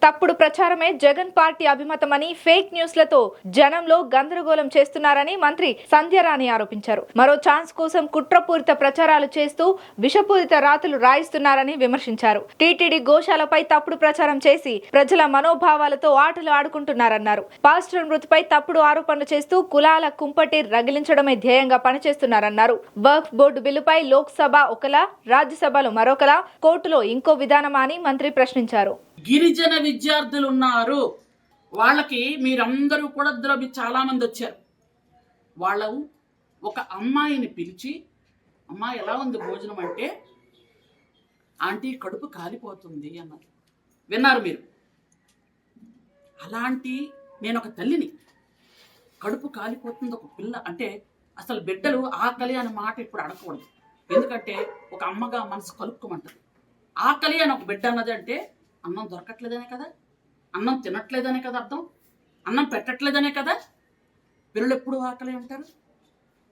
తప్పుడు ప్రచారమే Jagan party అభిమతమని fake న్యూస్లతో జనంలో గందరగోళం చేస్తున్నారని మంత్రి సంధ్యారాణి ఆరోపించారు. మరో ఛాన్స్ కోసం కుట్రపూరిత ప్రచారాలు చేస్తూ విషపూరిత రాతలు రాయిస్తున్నారని విమర్శించారు. టీటీడీ గోశాలపై తప్పుడు ప్రచారం చేసి ప్రజల మనోభావాలతో ఆటలు ఆడుకుంటున్నారన్నారు. పాస్టర్ మృతిపై తప్పుడు ఆరోపణలు చేస్తూ కులాల కుంపటి రగిలించడమే ధ్యేయంగా పనిచేస్తున్నారన్నారు. వక్ఫ్ బోర్డు బిల్లుపై లోక్సభ ఒకలా, రాజ్యసభలో మరొకలా, కోర్టులో ఇంకో విధానమా అని మంత్రి ప్రశ్నించారు. గిరిజన విద్యార్థులు ఉన్నారు, వాళ్ళకి మీరందరూ కూడా చాలా మంది వచ్చారు. వాళ్ళు ఒక అమ్మాయిని పిలిచి, అమ్మా ఎలా ఉంది భోజనం అంటే, ఆంటీ కడుపు కాలిపోతుంది అన్నారు. విన్నారు మీరు? అలాంటి నేను ఒక తల్లిని, కడుపు కాలిపోతుంది ఒక పిల్ల అంటే అసలు బిడ్డలు ఆకలి అనే మాట ఇప్పుడు అడగకూడదు. ఎందుకంటే ఒక అమ్మగా మనసు కలుపుకోమంటారు. ఆకలి అని ఒక బిడ్డ అన్నది అంటే అన్నం దొరకట్లేదనే కదా, అన్నం తినట్లేదనే కదా అర్థం, అన్నం పెట్టట్లేదనే కదా. పిల్లలు ఎప్పుడు ఆకలి అంటారు.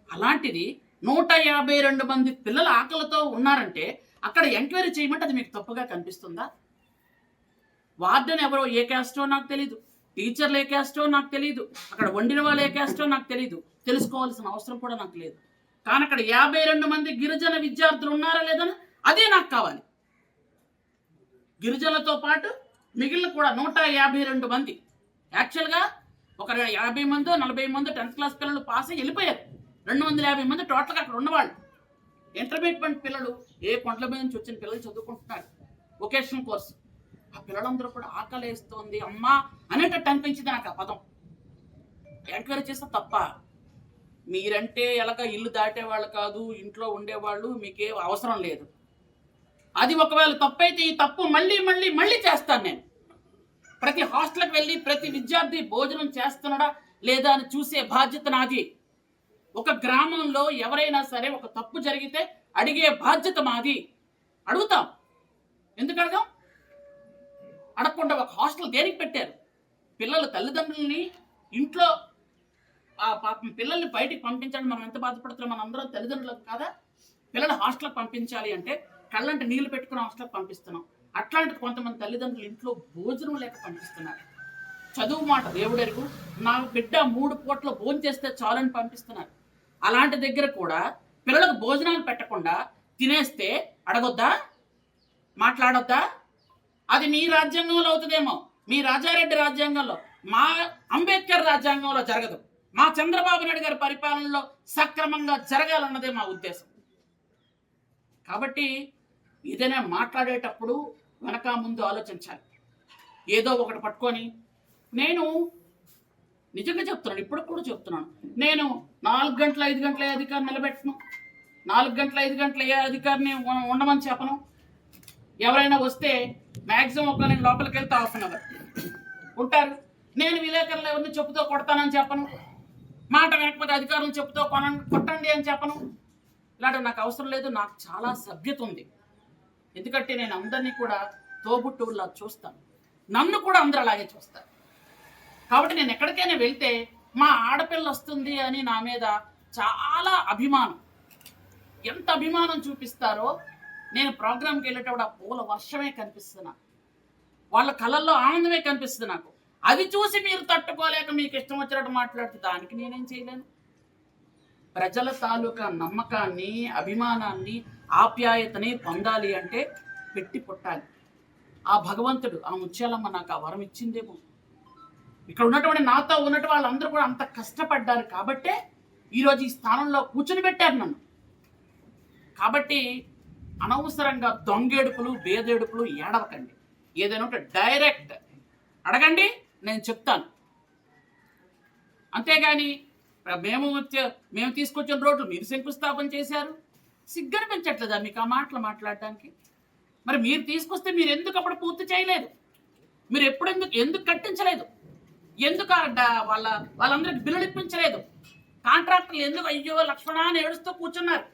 అలాంటిది 152 మంది పిల్లలు ఆకలితో ఉన్నారంటే అక్కడ ఎంక్వైరీ చేయమంటే అది మీకు తప్పుగా కనిపిస్తుందా? వార్డెన్ ఎవరో ఏ క్యాస్టో నాకు తెలీదు, టీచర్లు ఏ క్యాస్టో నాకు తెలీదు, అక్కడ వండిన వాళ్ళు ఏ క్యాస్టో నాకు తెలీదు, తెలుసుకోవాల్సిన అవసరం కూడా నాకు లేదు. కానీ అక్కడ 52 మంది గిరిజన విద్యార్థులు ఉన్నారా లేదని అదే నాకు కావాలి. గిరిజనులతో పాటు మిగిలిన కూడా 152 మంది, యాక్చువల్గా ఒక 50 మందో 40 మందో 10th క్లాస్ పిల్లలు పాస్ అయ్యి వెళ్ళిపోయారు. 250 మంది టోటల్గా అక్కడ ఉన్నవాళ్ళు. ఇంటర్మీడియట్ పిల్లలు ఏ కొండల మీద నుంచి వచ్చిన పిల్లలు చదువుకుంటున్నారు వొకేషనల్ కోర్సు. ఆ పిల్లలందరూ కూడా ఆకలి వేస్తోంది అమ్మా అనేటట్టు అనిపించింది నాకు ఆ పదం. ఎంక్వైరీ చేస్తే తప్ప, మీరంటే ఎలాగ ఇల్లు దాటేవాళ్ళు కాదు, ఇంట్లో ఉండేవాళ్ళు, మీకే అవసరం లేదు. అది ఒకవేళ తప్పైతే ఈ తప్పు మళ్ళీ మళ్ళీ మళ్ళీ చేస్తాను నేను. ప్రతి హాస్టల్కి వెళ్ళి ప్రతి విద్యార్థి భోజనం చేస్తున్నాడా లేదా అని చూసే బాధ్యత నాది. ఒక గ్రామంలో ఎవరైనా సరే ఒక తప్పు జరిగితే అడిగే బాధ్యత మాది. అడుగుతాం. ఎందుకు అడగం? అడగకుండా ఒక హాస్టల్ దేనికి పెట్టారు? పిల్లలు తల్లిదండ్రులని ఇంట్లో పాపం పిల్లల్ని బయటికి పంపించడం మనం ఎంత బాధపడుతున్నాం మనం అందరం తల్లిదండ్రులకు కాదా? పిల్లలు హాస్టల్కి పంపించాలి అంటే కళ్ళంటే నీళ్లు పెట్టుకుని హాస్టల్కి పంపిస్తున్నాం. అట్లాంటి కొంతమంది తల్లిదండ్రులు ఇంట్లో భోజనం లేక పంపిస్తున్నారు. చదువు మాట దేవుడెరుగు, నా బిడ్డ 3 పూటలు భోజనం చేస్తే చాలని పంపిస్తున్నారు. అలాంటి దగ్గర కూడా పిల్లలకు భోజనాలు పెట్టకుండా తినేస్తే అడగొద్దా? మాట్లాడొద్దా? అది మీ రాజ్యాంగంలో అవుతుందేమో, మీ రాజారెడ్డి రాజ్యాంగంలో, మా అంబేద్కర్ రాజ్యాంగంలో జరగదు. మా చంద్రబాబు నాయుడు గారి పరిపాలనలో సక్రమంగా జరగాలన్నదే మా ఉద్దేశం. కాబట్టి ఏదైనా మాట్లాడేటప్పుడు వెనక ముందు ఆలోచించాలి. ఏదో ఒకటి పట్టుకొని, నేను నిజంగా చెప్తున్నాను, ఇప్పుడు కూడా చెప్తున్నాను, నేను 4 గంటల 5 గంటల అధికారిని నిలబెట్టను, 4 గంటల 5 గంటల అధికారిని ఉండమని చెప్పను. ఎవరైనా వస్తే మ్యాక్సిమం ఒక నేను లోపలికి వెళ్తే ½ గంట ఉంటారు. నేను విలేకరులు ఎవరిని చెప్పుతో కొడతానని చెప్పను, మాట వెనకపోతే అధికారులు చెప్పుతో కొట్టండి అని చెప్పను. ఇలాంటివి నాకు అవసరం లేదు. నాకు చాలా సభ్యత ఉంది. ఎందుకంటే నేను అందరినీ కూడా తోబుట్టువులా చూస్తాను, నన్ను కూడా అందరూ అలాగే చూస్తారు. కాబట్టి నేను ఎక్కడికైనా వెళ్తే మా ఆడపిల్ల వస్తుంది అని నా మీద చాలా అభిమానం, ఎంత అభిమానం చూపిస్తారో. నేను ప్రోగ్రామ్కి వెళ్ళేటప్పుడు ఆ పూల వర్షమే కనిపిస్తున్నా, వాళ్ళ కళ్ళల్లో ఆనందమే కనిపిస్తుంది నాకు. అది చూసి మీరు తట్టుకోలేక మీకు ఇష్టం వచ్చినట్టు మాట్లాడితే దానికి నేనేం చేయలేను. ప్రజల తాలూకా నమ్మకాన్ని, అభిమానాన్ని, ఆప్యాయతని పొందాలి అంటే పెట్టి పుట్టాలి. ఆ భగవంతుడు, ఆ ముత్యాలమ్మ నాకు ఆ వరం ఇచ్చిందేమో. ఇక్కడ ఉన్నటువంటి నాతో ఉన్నటువంటి వాళ్ళందరూ కూడా అంత కష్టపడ్డారు కాబట్టే ఈరోజు ఈ స్థానంలో కూర్చొని పెట్టారు నన్ను. కాబట్టి అనవసరంగా దొంగేడుపులు, బేదేడుపులు ఏడవకండి. ఏదైనా ఉంటే డైరెక్ట్ అడగండి, నేను చెప్తాను. అంతేగాని మేము తీసుకొచ్చిన రోడ్లు మీరు శంకుస్థాపన చేశారు, సిగ్గని పెంచట్లేదా మీకు ఆ మాటలు మాట్లాడడానికి? మరి మీరు తీసుకొస్తే మీరు ఎందుకు అప్పుడు పూర్తి చేయలేదు? మీరు ఎందుకు కట్టించలేదు? ఎందుకు వాళ్ళందరికి బిల్లులు ఇప్పించలేదు? కాంట్రాక్టర్లు ఎందుకు అయ్యో లక్ష్మణ అని ఏడుస్తూ కూర్చున్నారు?